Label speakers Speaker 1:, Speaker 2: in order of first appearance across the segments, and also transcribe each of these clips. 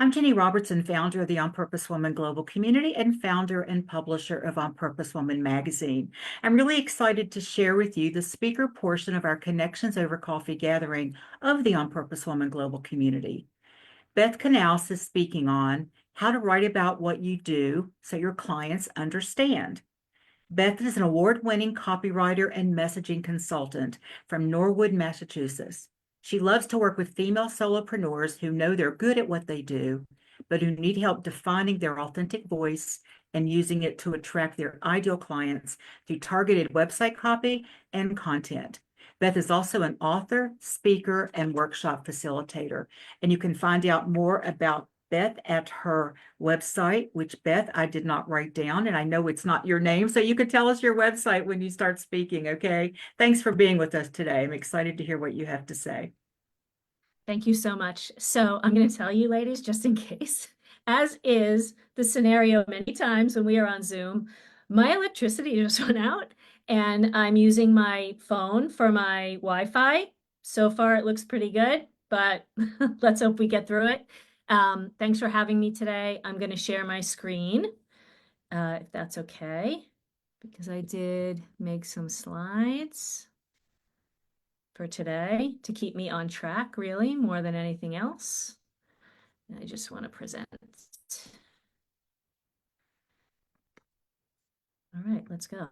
Speaker 1: I'm Jenny Robertson, founder of the On Purpose Woman Global Community and founder and publisher of On Purpose Woman magazine. I'm really excited to share with you the speaker portion of our Connections Over Coffee gathering of the On Purpose Woman Global Community. Beth Knaus is speaking on how to write about what you do so your clients understand. Beth is an award-winning copywriter and messaging consultant from Norwood, Massachusetts. She loves to work with female solopreneurs who know they're good at what they do, but who need help defining their authentic voice and using it to attract their ideal clients through targeted website copy and content. Beth is also an author, speaker, and workshop facilitator. And you can find out more about Beth at her website, which Beth, I did not write down, and I know it's not your name, so you could tell us your website when you start speaking, okay? Thanks for being with us today. I'm excited to hear what you have to say.
Speaker 2: Thank you so much. So I'm going to tell you, ladies, just in case, as is the scenario many times when we are on Zoom, my electricity just went out and I'm using my phone for my Wi-Fi. So far, it looks pretty good, but let's hope we get through it. Thanks for having me today. I'm going to share my screen, if that's okay, because I did make some slides for today to keep me on track, really, more than anything else. And I just want to present. All right, let's go.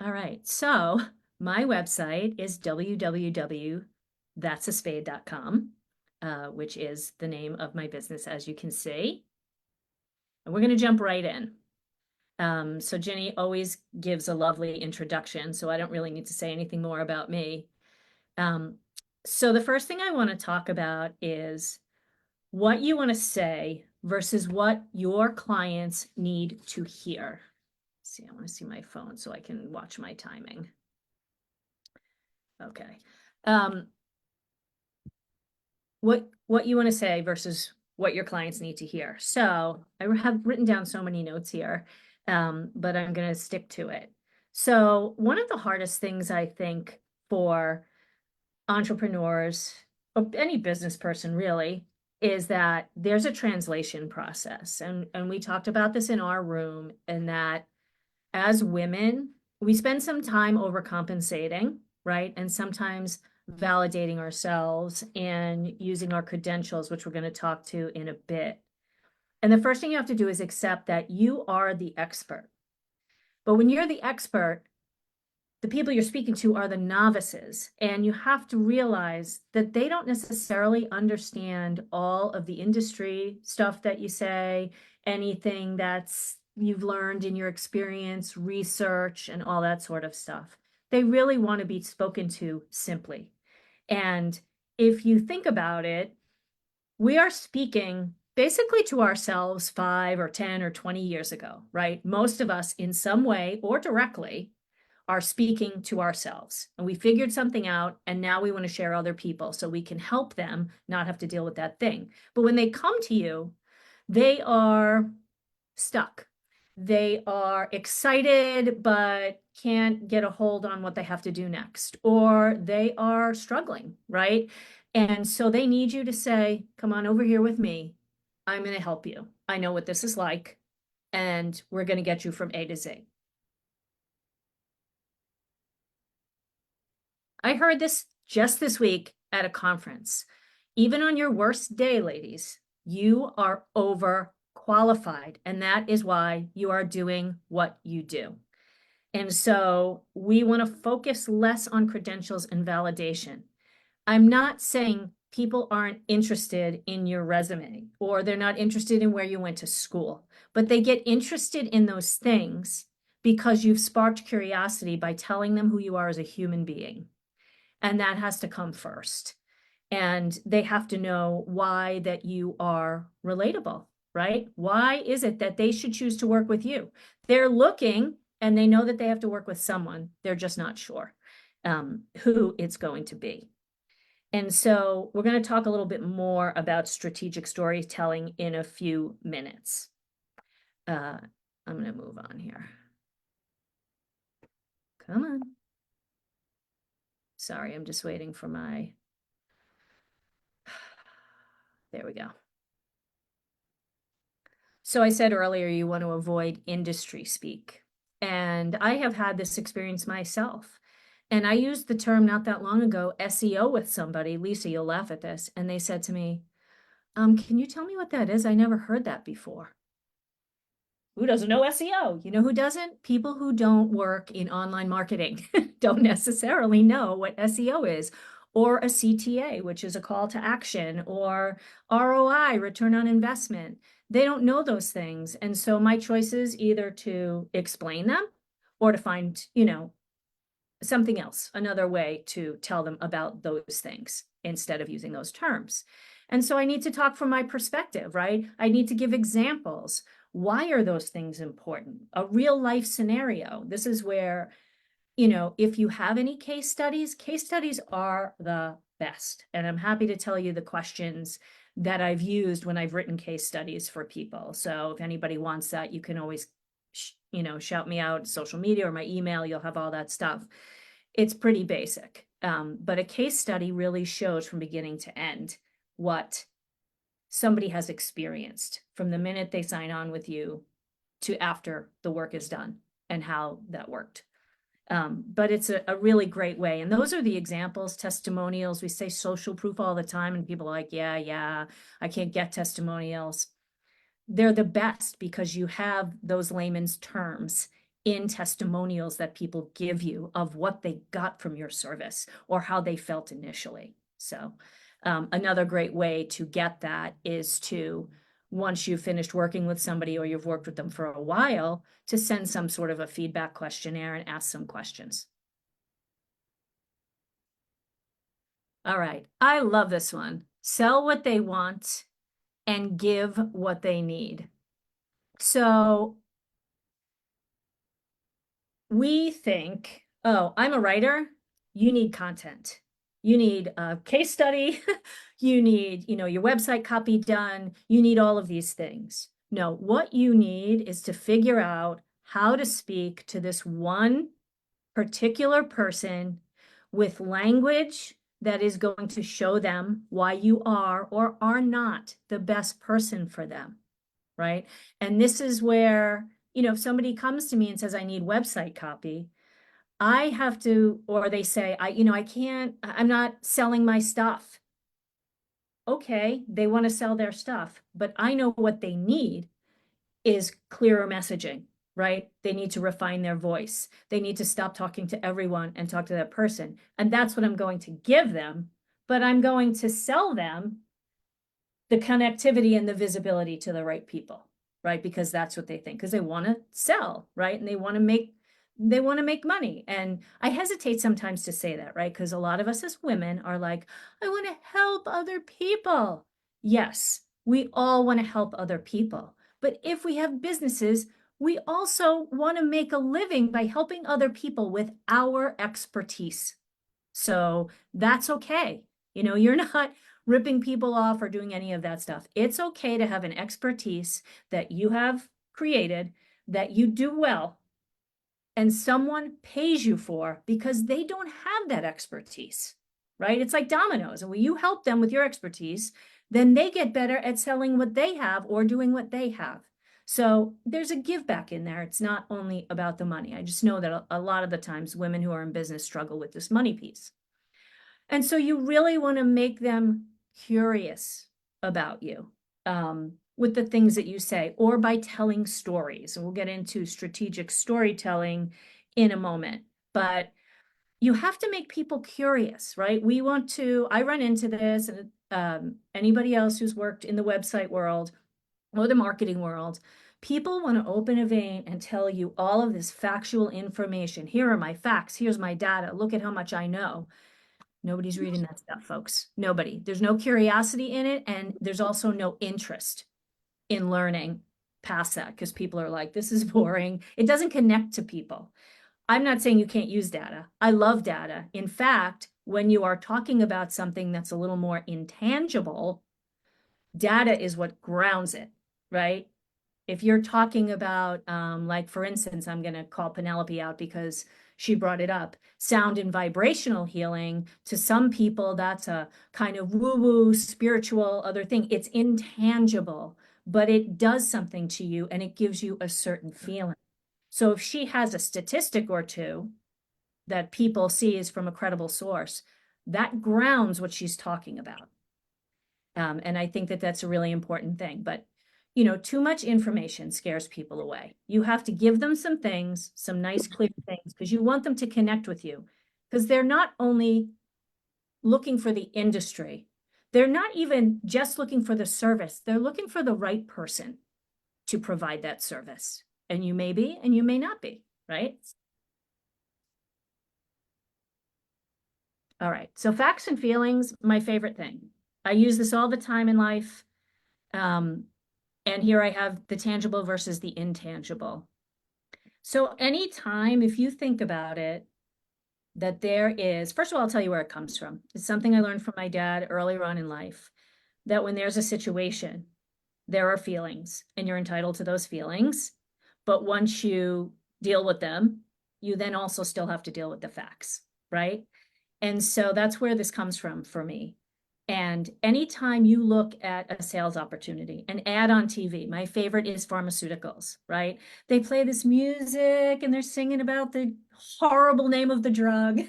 Speaker 2: All right, so my website is www.that'saspade.com, which is the name of my business, as you can see. And we're going to jump right in. So Jenny always gives a lovely introduction, so I don't really need to say anything more about me. So the first thing I want to talk about is what you want to say versus what your clients need to hear. Let's see, I want to see my phone so I can watch my timing. Okay. What you want to say versus what your clients need to hear. So I have written down so many notes here, but I'm going to stick to it. So one of the hardest things I think for entrepreneurs, or any business person really, is that there's a translation process. And we talked about this in our room, and that as women, we spend some time overcompensating, right? And sometimes validating ourselves and using our credentials, which we're going to talk to in a bit. And the first thing you have to do is accept that you are the expert. But when you're the expert, the people you're speaking to are the novices, and you have to realize that they don't necessarily understand all of the industry stuff that you say, anything that's you've learned in your experience, research, and all that sort of stuff. They really want to be spoken to simply. And if you think about it, we are speaking basically to ourselves 5 or 10 or 20 years ago, right? Most of us in some way or directly are speaking to ourselves, and we figured something out, and now we want to share other people so we can help them not have to deal with that thing. But when they come to you, they are stuck. They are excited, but can't get a hold on what they have to do next, or they are struggling, right? And so they need you to say, come on over here with me. I'm going to help you. I know what this is like, and we're going to get you from A to Z. I heard this just this week at a conference. Even on your worst day, ladies, you are overqualified, and that is why you are doing what you do. And so we want to focus less on credentials and validation. I'm not saying people aren't interested in your resume or they're not interested in where you went to school, but they get interested in those things because you've sparked curiosity by telling them who you are as a human being. And that has to come first. And they have to know why that you are relatable, right? Why is it that they should choose to work with you? They're looking and they know that they have to work with someone. They're just not sure who it's going to be. And so we're going to talk a little bit more about strategic storytelling in a few minutes. I'm going to move on here. Come on. Sorry, I'm just waiting for my There we go. So I said earlier, you want to avoid industry speak. And I have had this experience myself. And I used the term not that long ago, SEO, with somebody. Lisa, you'll laugh at this. And they said to me, can you tell me what that is? I never heard that before. Who doesn't know SEO? You know who doesn't? People who don't work in online marketing don't necessarily know what SEO is, or a CTA, which is a call to action, or ROI, return on investment. They don't know those things. And so my choice is either to explain them or to find, something else, another way to tell them about those things instead of using those terms. And so I need to talk from my perspective, right? I need to give examples. Why are those things important? A real life scenario. This is where, if you have any case studies are the best. And I'm happy to tell you the questions that I've used when I've written case studies for people. So if anybody wants that, you can always, shout me out, social media or my email, you'll have all that stuff. It's pretty basic. But a case study really shows from beginning to end what somebody has experienced from the minute they sign on with you to after the work is done and how that worked. But it's a really great way. And those are the examples, testimonials. We say social proof all the time, and people are like, yeah, I can't get testimonials. They're the best because you have those layman's terms in testimonials that people give you of what they got from your service or how they felt initially. So another great way to get that is to, once you've finished working with somebody or you've worked with them for a while, to send some sort of a feedback questionnaire and ask some questions. All right, I love this one. Sell what they want and give what they need. So we think, oh, I'm a writer, you need content. You need a case study, you need, your website copy done, you need all of these things. No, what you need is to figure out how to speak to this one particular person with language that is going to show them why you are or are not the best person for them, right? And this is where, if somebody comes to me and says, I need website copy, I have to, or they say, I can't, I'm not selling my stuff. Okay, they want to sell their stuff, but I know what they need is clearer messaging, right? They need to refine their voice. They need to stop talking to everyone and talk to that person. And that's what I'm going to give them, but I'm going to sell them the connectivity and the visibility to the right people, right? Because that's what they think, because they want to sell, right? And they want to make money. And I hesitate sometimes to say that, right? Because a lot of us as women are like, I want to help other people. Yes, we all want to help other people. But if we have businesses, we also want to make a living by helping other people with our expertise. So that's okay. You're not ripping people off or doing any of that stuff. It's okay to have an expertise that you have created, that you do well, and someone pays you for because they don't have that expertise, right? It's like dominoes. And when you help them with your expertise, then they get better at selling what they have or doing what they have. So there's a give back in there. It's not only about the money. I just know that a lot of the times women who are in business struggle with this money piece. And so you really want to make them curious about you with the things that you say, or by telling stories. And we'll get into strategic storytelling in a moment. But you have to make people curious, right? I run into this, and anybody else who's worked in the website world or the marketing world, people want to open a vein and tell you all of this factual information. Here are my facts. Here's my data. Look at how much I know. Nobody's reading that stuff, folks. Nobody. There's no curiosity in it, and there's also no interest in learning past that because people are like, this is boring. It doesn't connect to people. I'm not saying you can't use data. I love data. In fact, when you are talking about something that's a little more intangible, data is what grounds it, right? If you're talking about, like, for instance, I'm going to call Penelope out because she brought it up. Sound and vibrational healing, to some people, that's a kind of woo-woo, spiritual, other thing. It's intangible, but it does something to you and it gives you a certain feeling. So if she has a statistic or two that people see is from a credible source, that grounds what she's talking about. And I think that that's a really important thing. But, you know, too much information scares people away. You have to give them some things, some nice, clear things, because you want them to connect with you. Because they're not only looking for the industry, they're not even just looking for the service. They're looking for the right person to provide that service. And you may be, and you may not be, right? All right. So facts and feelings, my favorite thing. I use this all the time in life. And here I have the tangible versus the intangible. So anytime, if you think about it, that there is, first of all, I'll tell you where it comes from. It's something I learned from my dad earlier on in life, that when there's a situation, there are feelings and you're entitled to those feelings. But once you deal with them, you then also still have to deal with the facts, right? And so that's where this comes from for me. And anytime you look at a sales opportunity, an ad on TV, my favorite is pharmaceuticals, right? They play this music and they're singing about the horrible name of the drug.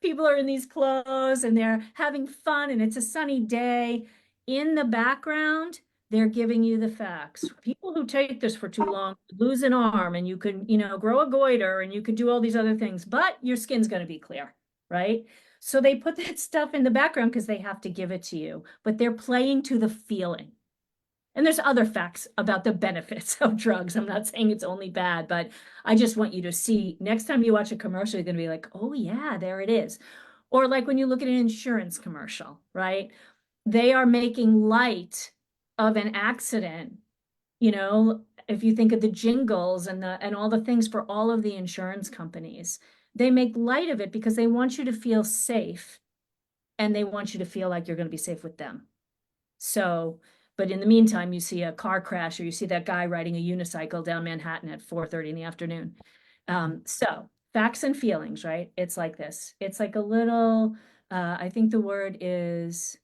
Speaker 2: People are in these clothes and they're having fun and it's a sunny day. In the background, they're giving you the facts. People who take this for too long lose an arm and you could, you know, grow a goiter and you could do all these other things, but your skin's going to be clear, right? So they put that stuff in the background because they have to give it to you, but they're playing to the feeling. And there's other facts about the benefits of drugs. I'm not saying it's only bad, but I just want you to see next time you watch a commercial, you're going to be like, oh yeah, there it is. Or like when you look at an insurance commercial, right? They are making light of an accident. You know, if you think of the jingles and all the things for all of the insurance companies, they make light of it because they want you to feel safe and they want you to feel like you're going to be safe with them. So, but in the meantime, you see a car crash or you see that guy riding a unicycle down Manhattan at 4:30 in the afternoon. So facts and feelings, right? It's like this. It's like a little, I think the word is,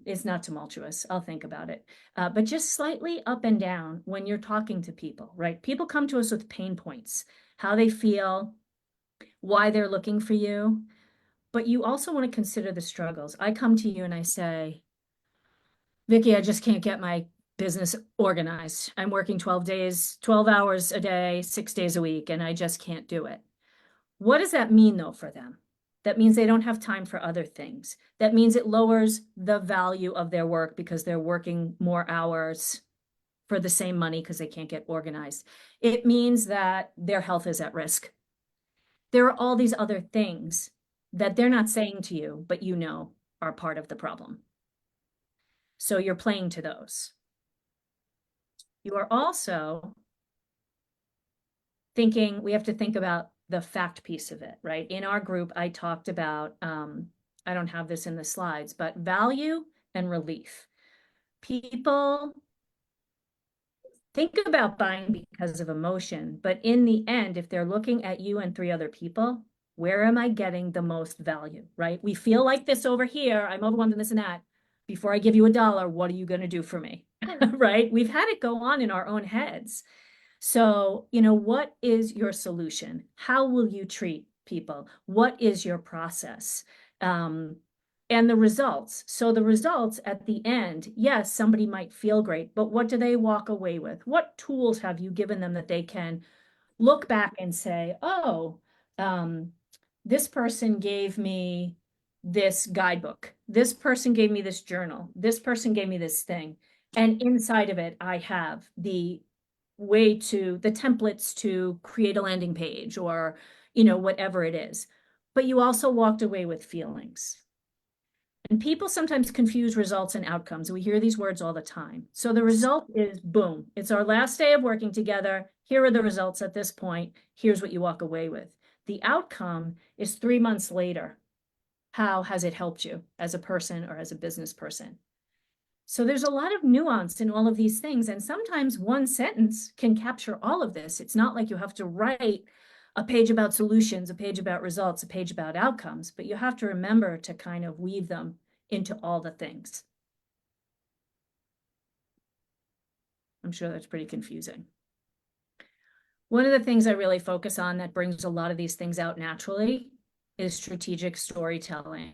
Speaker 2: it's not tumultuous. I'll think about it. But just slightly up and down when you're talking to people, right? People come to us with pain points, how they feel, why they're looking for you, but you also want to consider the struggles. I come to you and I say, Vicki, I just can't get my business organized. I'm working 12 days, 12 hours a day, 6 days a week, and I just can't do it. What does that mean though for them? That means they don't have time for other things. That means it lowers the value of their work because they're working more hours for the same money because they can't get organized. It means that their health is at risk. There are all these other things that they're not saying to you, but you know are part of the problem. So you're playing to those. You are also thinking, we have to think about the fact piece of it, right? In our group, I talked about, I don't have this in the slides, but value and relief. People think about buying because of emotion, but in the end, if they're looking at you and 3 other people, where am I getting the most value, right? We feel like this over here, I'm overwhelmed in this and that. Before I give you $1, what are you going to do for me, right? We've had it go on in our own heads. So, you know, what is your solution? How will you treat people? What is your process? And the results. So the results at the end, yes, somebody might feel great, but what do they walk away with? What tools have you given them that they can look back and say, oh, this person gave me this guidebook. This person gave me this journal. This person gave me this thing. And inside of it, I have the templates to create a landing page or, you know, whatever it is. But you also walked away with feelings. And people sometimes confuse results and outcomes. We hear these words all the time. So the result is boom. It's our last day of working together. Here are the results at this point. Here's what you walk away with. The outcome is 3 months later. How has it helped you as a person or as a business person? So there's a lot of nuance in all of these things. And sometimes one sentence can capture all of this. It's not like you have to write a page about solutions, a page about results, a page about outcomes, but you have to remember to kind of weave them into all the things. I'm sure that's pretty confusing. One of the things I really focus on that brings a lot of these things out naturally is strategic storytelling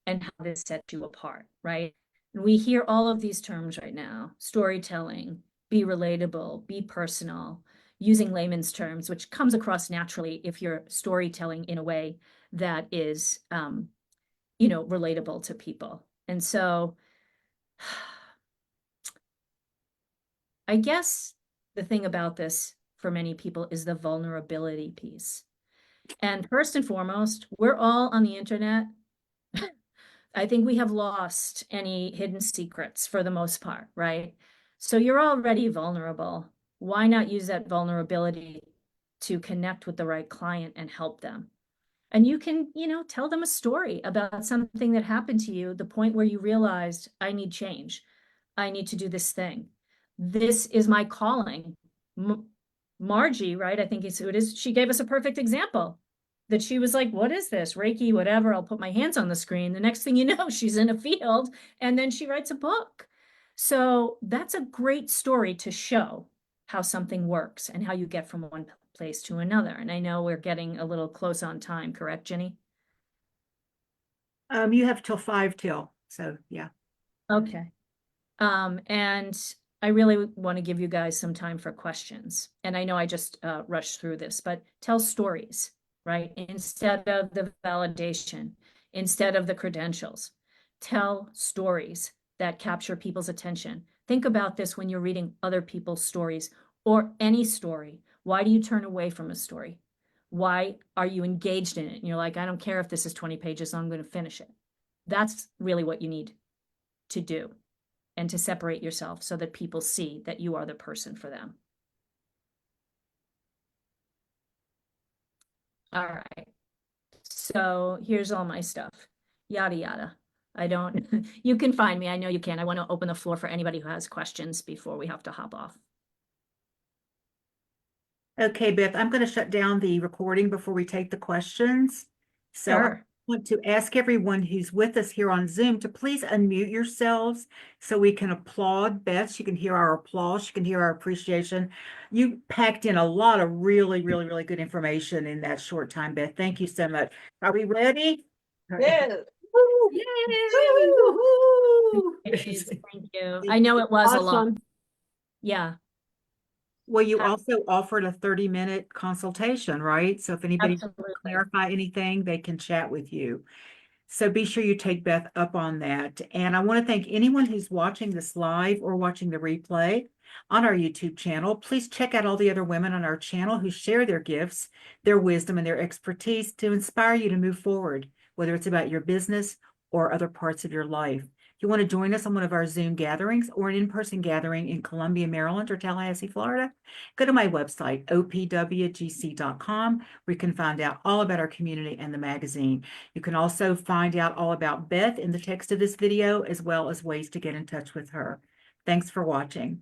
Speaker 2: and how this sets you apart, right? And we hear all of these terms right now: storytelling, be relatable, be personal, using layman's terms, which comes across naturally if you're storytelling in a way that is, relatable to people. And so I guess the thing about this for many people is the vulnerability piece. And first and foremost, we're all on the internet. I think we have lost any hidden secrets for the most part, right? So you're already vulnerable. Why not use that vulnerability to connect with the right client and help them? And you can, tell them a story about something that happened to you, the point where you realized, I need change. I need to do this thing. This is my calling. Margie, right? I think it's who it is. She gave us a perfect example that she was like, what is this? Reiki, whatever. I'll put my hands on the screen. The next thing you know, she's in a field and then she writes a book. So that's a great story to show how something works and how you get from one place to another. And I know we're getting a little close on time, correct, Jenny?
Speaker 1: You have till 5 till, so yeah.
Speaker 2: Okay. And I really want to give you guys some time for questions. And I know I just rushed through this, but tell stories, right? Instead of the validation, instead of the credentials, tell stories that capture people's attention. Think about this when you're reading other people's stories or any story. Why do you turn away from a story? Why are you engaged in it? And you're like, I don't care if this is 20 pages, I'm going to finish it. That's really what you need to do, and to separate yourself so that people see that you are the person for them. All right. So here's all my stuff. Yada, yada. I don't, you can find me. I know you can. I want to open the floor for anybody who has questions before we have to hop off.
Speaker 1: Okay, Beth, I'm going to shut down the recording before we take the questions. So I
Speaker 2: Sure.
Speaker 1: want to ask everyone who's with us here on Zoom to please unmute yourselves so we can applaud Beth. She can hear our applause. She can hear our appreciation. You packed in a lot of really, really, really good information in that short time, Beth. Thank you so much. Are we ready? All right.
Speaker 3: Yeah.
Speaker 1: Yay!
Speaker 2: Thank you.
Speaker 1: Woo-hoo!
Speaker 2: I know it was a lot.
Speaker 3: Awesome.
Speaker 2: Yeah,
Speaker 1: Well, you also offered a 30-minute consultation, right? So if anybody wants to
Speaker 2: absolutely.
Speaker 1: clarify anything, they can chat with you. So be sure you take Beth up on that. And I want to thank anyone who's watching this live or watching the replay on our YouTube channel. Please check out all the other women on our channel who share their gifts, their wisdom, and their expertise to inspire you to move forward, whether it's about your business or other parts of your life. If you want to join us on one of our Zoom gatherings or an in-person gathering in Columbia, Maryland or Tallahassee, Florida, go to my website, opwgc.com, where you can find out all about our community and the magazine. You can also find out all about Beth in the text of this video, as well as ways to get in touch with her. Thanks for watching.